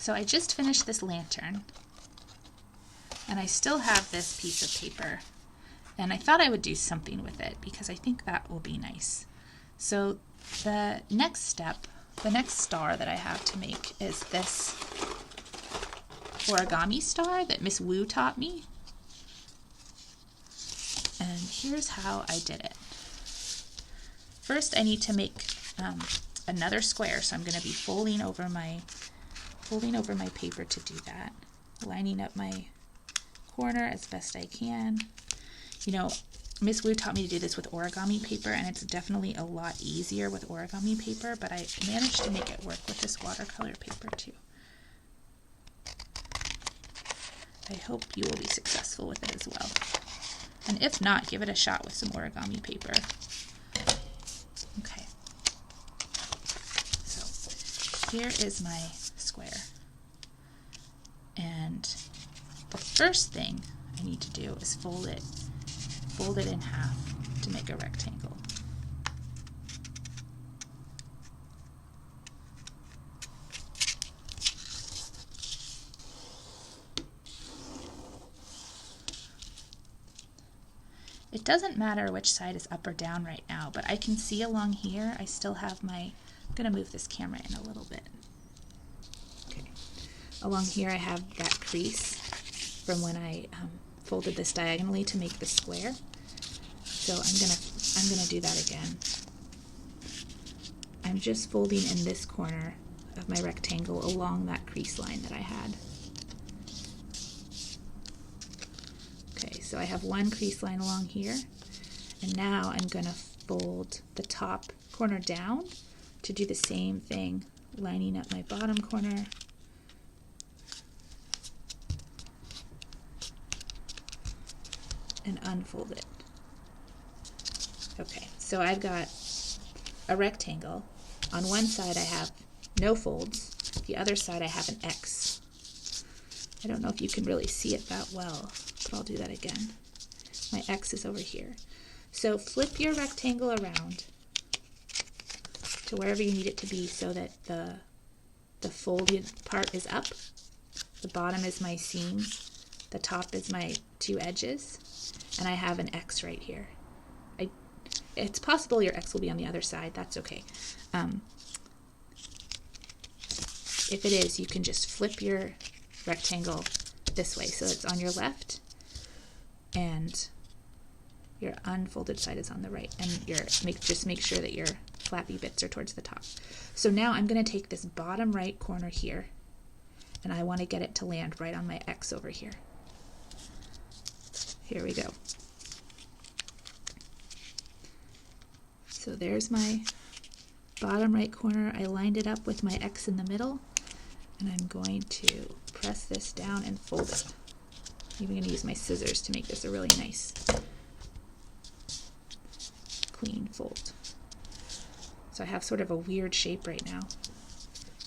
So I just finished this lantern, and I still have this piece of paper, and I thought I would do something with it because I think that will be nice. So the next step, the next star that I have to make is this origami star that Miss Wu taught me. And here's how I did it. First, I need to make another square, so I'm going to be folding over my paper to do that, lining up my corner as best I can. You know, Miss Wu taught me to do this with origami paper, and it's definitely a lot easier with origami paper, but I managed to make it work with this watercolor paper too. I hope you will be successful with it as well. And if not, give it a shot with some origami paper. Okay. So here is my square. And the first thing I need to do is fold it in half to make a rectangle. It doesn't matter which side is up or down right now, but I can see along here I still have my, I'm going to move this camera in a little bit. Okay. Along here I have that crease from when I folded this diagonally to make the square. So I'm gonna do that again. I'm just folding in this corner of my rectangle along that crease line that I had. Okay, so I have one crease line along here, and now I'm gonna fold the top corner down to do the same thing, lining up my bottom corner. And unfold it. Okay, so I've got a rectangle. On one side I have no folds. The other side I have an X. I don't know if you can really see it that well, but I'll do that again. My X is over here. So flip your rectangle around to wherever you need it to be so that the folded part is up. The bottom is my seams. The top is my two edges. And I have an X right here. It's possible your X will be on the other side. That's okay. If it is, you can just flip your rectangle this way so it's on your left, and your unfolded side is on the right. And just make sure that your flappy bits are towards the top. So now I'm going to take this bottom right corner here, and I want to get it to land right on my X over here. Here we go. So there's my bottom right corner. I lined it up with my X in the middle, and I'm going to press this down and fold it. I'm even going to use my scissors to make this a really nice, clean fold. So I have sort of a weird shape right now.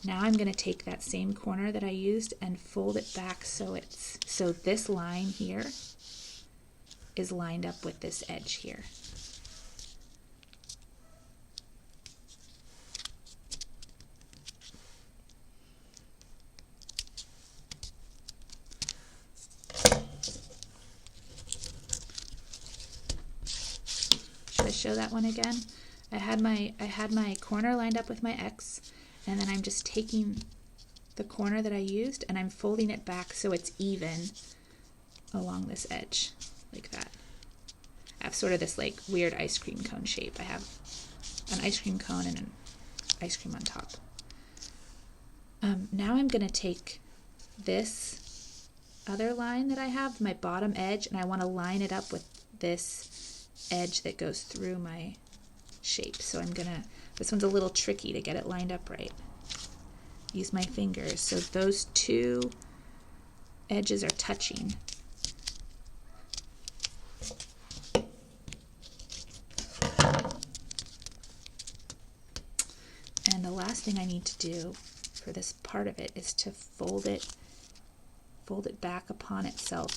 Now I'm going to take that same corner that I used and fold it back so this line here is lined up with this edge here. Should I show that one again? I had my corner lined up with my X, and then I'm just taking the corner that I used and I'm folding it back so it's even along this edge, like that. I have sort of this like weird ice cream cone shape. I have an ice cream cone and an ice cream on top. Now I'm going to take this other line that I have, my bottom edge, and I want to line it up with this edge that goes through my shape. So this one's a little tricky to get it lined up right. Use my fingers so those two edges are touching. And the last thing I need to do for this part of it is to fold it back upon itself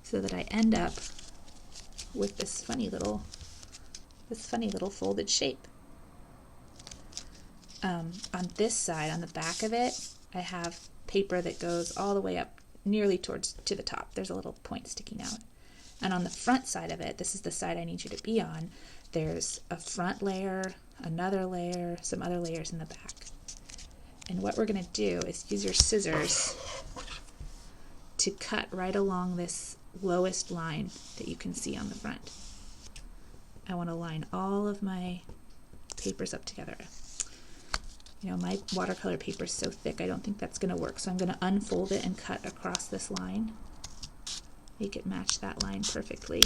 so that I end up with this funny little folded shape. On this side, on the back of it, I have paper that goes all the way up nearly towards to the top. There's a little point sticking out. And on the front side of it, this is the side I need you to be on, there's a front layer, another layer, some other layers in the back. And what we're going to do is use your scissors to cut right along this lowest line that you can see on the front. I want to line all of my papers up together. You know, my watercolor paper is so thick, I don't think that's going to work. So I'm going to unfold it and cut across this line. Make it match that line perfectly.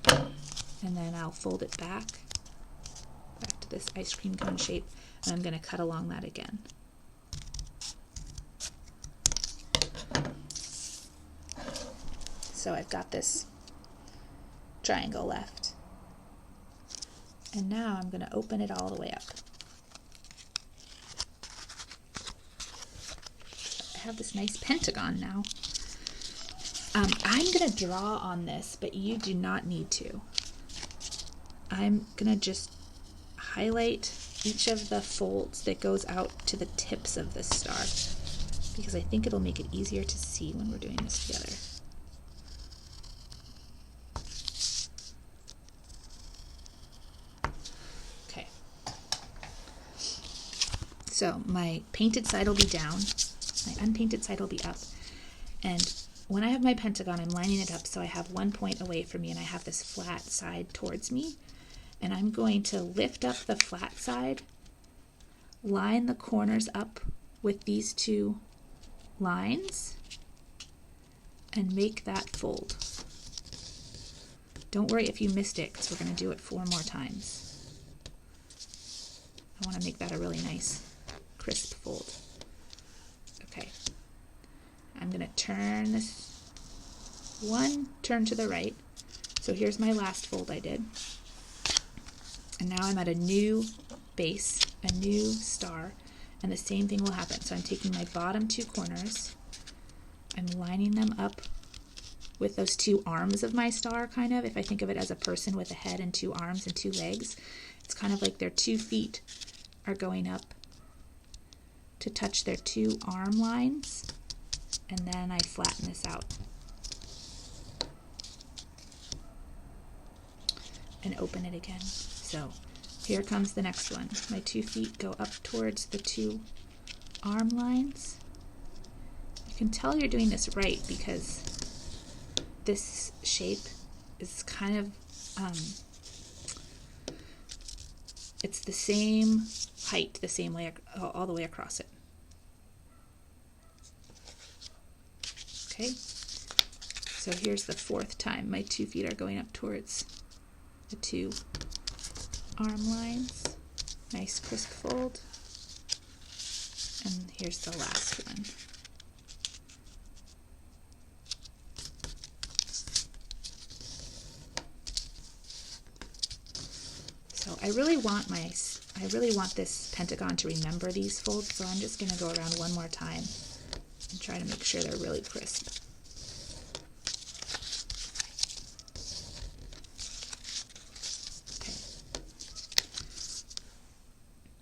And then I'll fold it back to this ice cream cone shape, and I'm going to cut along that again. So I've got this triangle left. And now I'm going to open it all the way up. I have this nice pentagon now. I'm going to draw on this, but you do not need to. I'm going to just highlight each of the folds that goes out to the tips of this star, because I think it'll make it easier to see when we're doing this together. Okay. So my painted side will be down, my unpainted side will be up, and when I have my pentagon, I'm lining it up so I have one point away from me and I have this flat side towards me. And I'm going to lift up the flat side, line the corners up with these two lines, and make that fold. Don't worry if you missed it, because we're going to do it 4 more times. I want to make that a really nice, crisp fold. Okay. I'm going to turn this one turn to the right. So here's my last fold I did. And now I'm at a new base, a new star, and the same thing will happen. So I'm taking my bottom 2 corners, I'm lining them up with those 2 arms of my star, kind of. If I think of it as a person with a head and 2 arms and 2 legs, it's kind of like their 2 feet are going up to touch their 2 arm lines. And then I flatten this out and open it again. So here comes the next one. My 2 feet go up towards the 2 arm lines. You can tell you're doing this right because this shape is kind of, it's the same height, the same way all the way across it. Okay, so here's the 4th time my 2 feet are going up towards the 2 arm lines. Nice crisp fold. And here's the last one. So I really want this pentagon to remember these folds, so I'm just going to go around one more time and try to make sure they're really crisp. Okay.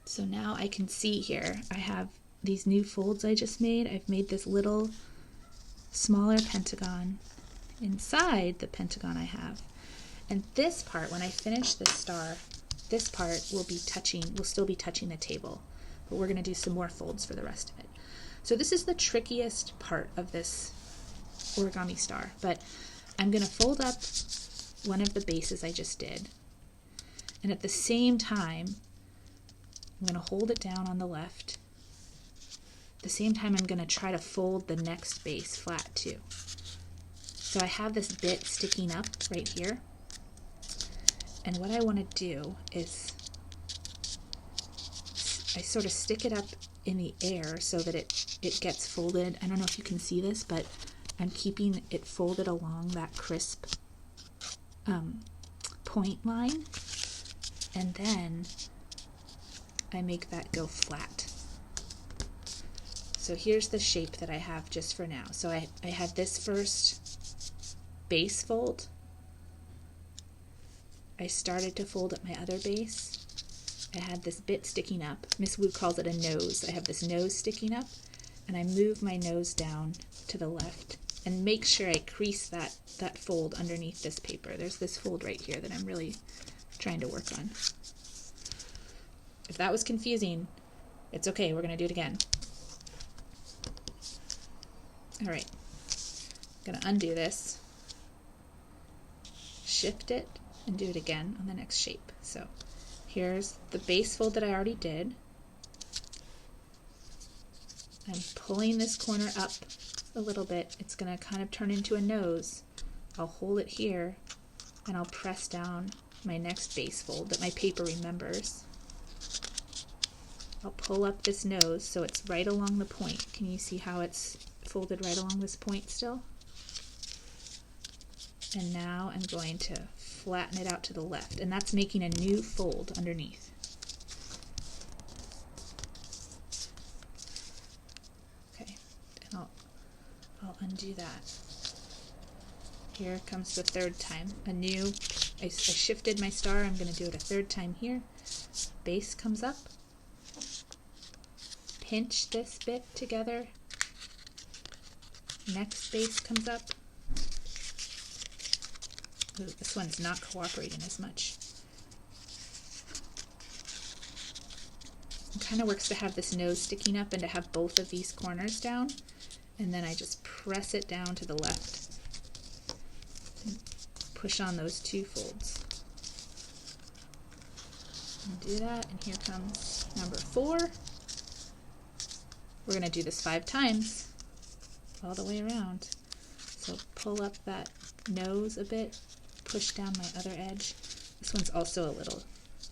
So now I can see here, I have these new folds I just made. I've made this little smaller pentagon inside the pentagon I have. And this part, when I finish this star, this part will still be touching the table, but we're going to do some more folds for the rest of it. So this is the trickiest part of this origami star, but I'm going to fold up one of the bases I just did, and at the same time, I'm going to hold it down on the left. At the same time, I'm going to try to fold the next base flat too. So I have this bit sticking up right here, and what I want to do is I sort of stick it up in the air so that it gets folded. I don't know if you can see this, but I'm keeping it folded along that crisp point line, and then I make that go flat. So here's the shape that I have just for now. So I had this first base fold. I started to fold up my other base. I had this bit sticking up. Miss Wu calls it a nose. I have this nose sticking up. and I move my nose down to the left and make sure I crease that fold underneath this paper. There's this fold right here that I'm really trying to work on. If that was confusing, it's okay, we're gonna do it again. All right, I'm gonna undo this, shift it, and do it again on the next shape. So here's the base fold that I already did. I'm pulling this corner up a little bit. It's gonna kind of turn into a nose. I'll hold it here and I'll press down my next base fold that my paper remembers. I'll pull up this nose so it's right along the point. Can you see how it's folded right along this point still? And now I'm going to flatten it out to the left, and that's making a new fold underneath. Okay, and I'll undo that. Here comes the third time. I shifted my star, I'm going to do it a third time here. Base comes up. Pinch this bit together. Next base comes up. Ooh, this one's not cooperating as much. It kind of works to have this nose sticking up and to have both of these corners down. And then I just press it down to the left. And push on those two folds. And do that, and here comes number 4. We're going to do this 5 times, all the way around. So pull up that nose a bit, push down my other edge. This one's also a little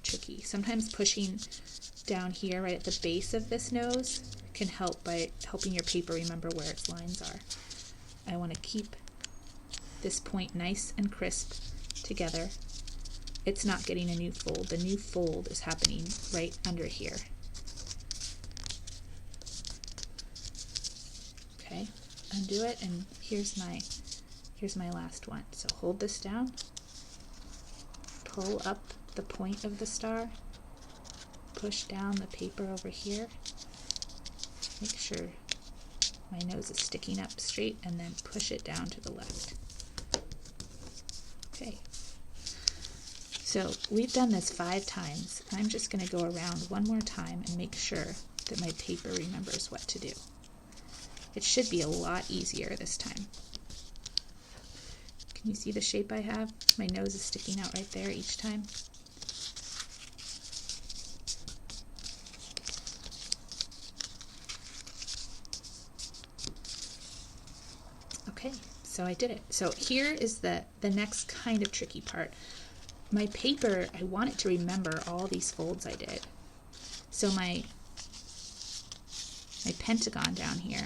tricky. Sometimes pushing down here right at the base of this nose can help by helping your paper remember where its lines are. I want to keep this point nice and crisp together. It's not getting a new fold. The new fold is happening right under here. Okay, undo it, and here's my last one. So hold this down, pull up the point of the star, push down the paper over here, make sure my nose is sticking up straight, and then push it down to the left. Okay, so we've done this 5 times. I'm just going to go around one more time and make sure that my paper remembers what to do. It should be a lot easier this time. Can you see the shape I have? My nose is sticking out right there each time. Okay, so I did it. So here is the next kind of tricky part. My paper, I want it to remember all these folds I did. So my pentagon down here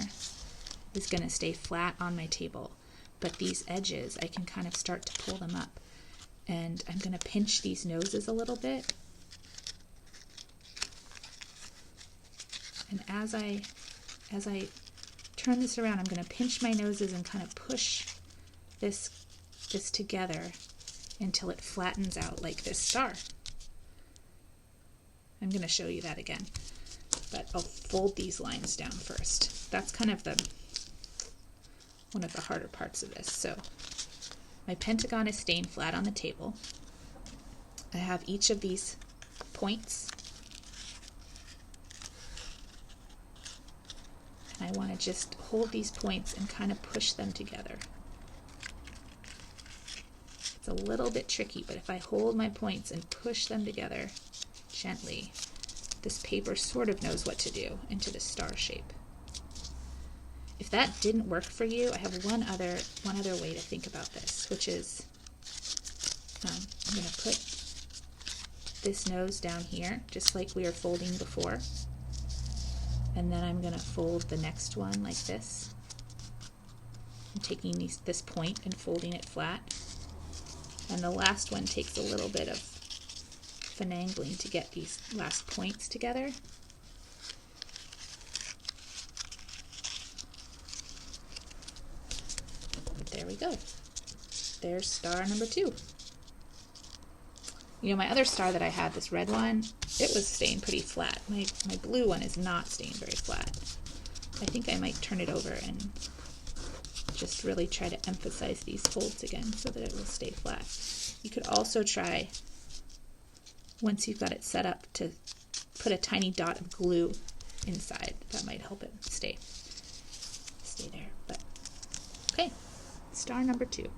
is going to stay flat on my table, but these edges, I can kind of start to pull them up, and I'm going to pinch these noses a little bit, and as I turn this around, I'm going to pinch my noses and kind of push this together until it flattens out like this star. I'm going to show you that again, but I'll fold these lines down first. That's kind of one of the harder parts of this. So my pentagon is staying flat on the table. I have each of these points, and I want to just hold these points and kind of push them together. It's a little bit tricky, but if I hold my points and push them together gently, this paper sort of knows what to do into the star shape. If that didn't work for you, I have one other way to think about this, which is I'm going to put this nose down here, just like we were folding before, and then I'm going to fold the next one like this. I'm taking this point and folding it flat, and the last one takes a little bit of finagling to get these last points together. There we go. There's star number 2. You know, my other star that I had, this red one, it was staying pretty flat. My blue one is not staying very flat. I think I might turn it over and just really try to emphasize these folds again so that it will stay flat. You could also try, once you've got it set up, to put a tiny dot of glue inside. That might help it stay there. But okay, star number 2.